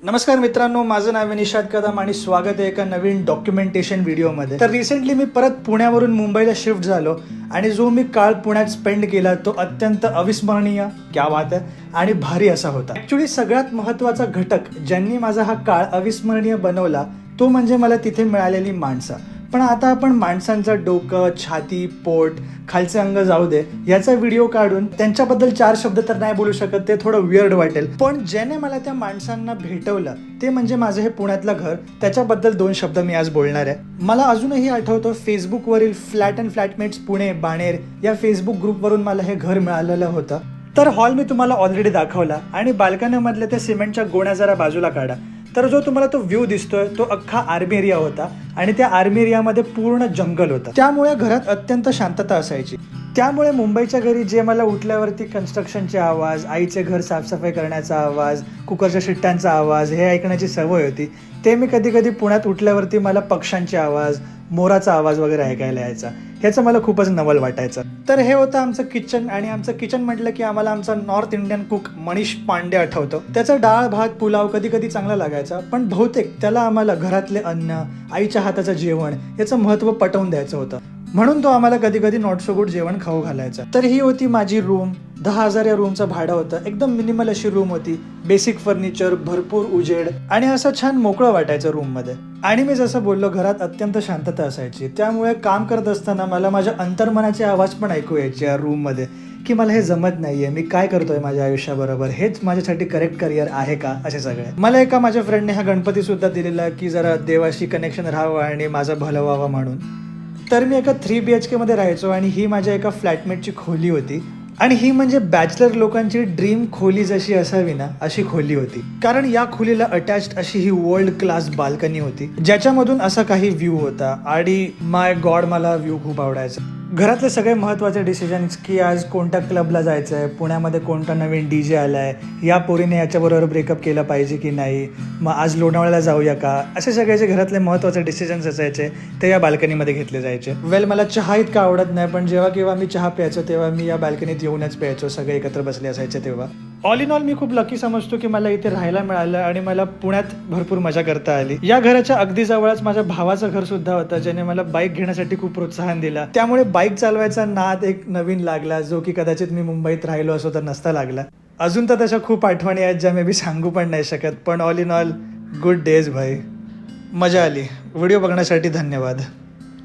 नमस्कार मित्रांनो, माझं नाव निशाद कदम आणि स्वागत आहे एका नवीन डॉक्युमेंटेशन व्हिडिओमध्ये। तर रिसेंटली मी परत पुण्यावरून मुंबईला शिफ्ट झालो आणि जो मी काळ पुण्यात स्पेंड केला तो अत्यंत अविस्मरणीय, क्या बात आहे, आणि भारी असा होता। ॲक्च्युली सगळ्यात महत्त्वाचा घटक ज्यांनी माझा हा काळ अविस्मरणीय बनवला तो म्हणजे मला तिथे मिळालेली माणसं। पण आता आपण माणसांचं डोकं, छाती, पोट, खालचे अंग जाऊ दे, याचा व्हिडिओ काढून त्यांच्याबद्दल 4 शब्द तर नाही बोलू शकत, ते थोडं वियर्ड वाटेल। पण ज्याने मला त्या माणसांना भेटवलं ते म्हणजे माझं हे पुण्यातलं घर, त्याच्याबद्दल 2 शब्द मी आज बोलणार आहे। मला अजूनही आठवतं फेसबुकवरील फ्लॅट अँड फ्लॅटमेट्स पुणे बाणेर या फेसबुक ग्रुपवरून मला हे घर मिळालेलं होतं। तर हॉल मी तुम्हाला ऑलरेडी दाखवला आणि बाल्कनीमधल्या त्या सिमेंटच्या गोण्या जरा बाजूला काढा, तर जो तुम्हाला तो व्ह्यू दिसतोय तो अख्खा आर्मी एरिया होता आणि त्या आर्मी एरियामध्ये पूर्ण जंगल होतं। त्यामुळे घरात अत्यंत शांतता असायची। त्यामुळे मुंबईच्या घरी जे मला उठल्यावरती कन्स्ट्रक्शनचे आवाज, आईचे घर साफसफाई करण्याचा आवाज, कुकरच्या शिट्ट्यांचा आवाज हे ऐकण्याची सवय होती, ते मी कधी कधी पुण्यात उठल्यावरती मला पक्ष्यांचे आवाज, मोराचा आवाज वगैरे ऐकायला यायचा। ह्याचं मला खूपच नवल वाटायचं। तर हे होतं आमचं किचन आणि आमचं किचन म्हटलं की आम्हाला आमचा north Indian cook Manish Pandey आठवतो। त्याचा डाळ भात पुलाव कधी कधी चांगला लागायचा, पण बहुतेक त्याला आम्हाला घरातले अन्न, आईच्या हाताचं जेवण याचं महत्त्व पटवून द्यायचं होतं, म्हणून तो आम्हाला कधी कधी नॉट सो गुड जेवण खाऊ घालायचा। तर ही होती माझी रूम। 10,000 या रूमचं भाडं होतं। एकदम मिनिमल अशी रूम होती, बेसिक फर्निचर, भरपूर उजेड आणि असं छान मोकळं वाटायचं रूममध्ये। आणि मी जसं बोललो, घरात अत्यंत शांतता असायची, त्यामुळे काम करत असताना मला माझ्या अंतर्मनाचे आवाज पण ऐकू यायचे या रूममध्ये, की मला हे जमत नाहीये, मी काय करतोय माझ्या आयुष्याबरोबर, हेच माझ्यासाठी करेक्ट करिअर आहे का, असे सगळे। मला एका माझ्या फ्रेंडने हा गणपती सुद्धा दिलेला की जरा देवाशी कनेक्शन राहावं आणि माझं भलं व्हावं म्हणून। तर मी एका 3 BHK मध्ये राहायचो आणि ही माझ्या एका फ्लॅटमेटची खोली होती आणि ही म्हणजे बॅचलर लोकांची ड्रीम खोली जशी असावी ना, अशी खोली होती। कारण या खोलीला अटॅच्ड अशी ही वर्ल्ड क्लास बाल्कनी होती, ज्याच्यामधून असा काही व्ह्यू होता आणि माय गॉड मला व्ह्यू खूप आवडायचा। घरातले सगळे महत्त्वाचे डिसिजन्स, की आज कोणत्या क्लबला जायचं आहे, पुण्यामध्ये कोणता नवीन DJ आला आहे, या पोरीने याच्याबरोबर ब्रेकअप केलं पाहिजे की नाही, मग आज लोणावळ्याला जाऊया का, असे सगळे जे घरातले महत्त्वाचे डिसिजन्स असायचे ते या बाल्कनीमध्ये घेतले जायचे। वेल, मला चहा इतका आवडत नाही, पण जेव्हा केव्हा मी चहा प्यायचो तेव्हा मी या बाल्कनीत येऊनच प्यायचो, सगळे एकत्र बसले असायचे तेव्हा। ऑल इन ऑल मी खूप लकी समजतो की मला इथे राहायला मिळालं आणि मला पुण्यात भरपूर मजा करता आली। या घराच्या अगदी जवळच माझ्या भावाचं घर सुद्धा होतं, ज्याने मला बाईक घेण्यासाठी खूप प्रोत्साहन दिला। त्यामुळे बाईक चालवायचा नाद एक नवीन लागला, जो की कदाचित मी मुंबईत राहिलो असो तर नसता लागला। अजून तर तशा खूप आठवणी आहेत ज्या मे बी सांगू पण नाही शकत, पण all in all good days भाई, मजा आली। व्हिडिओ बघण्यासाठी धन्यवाद।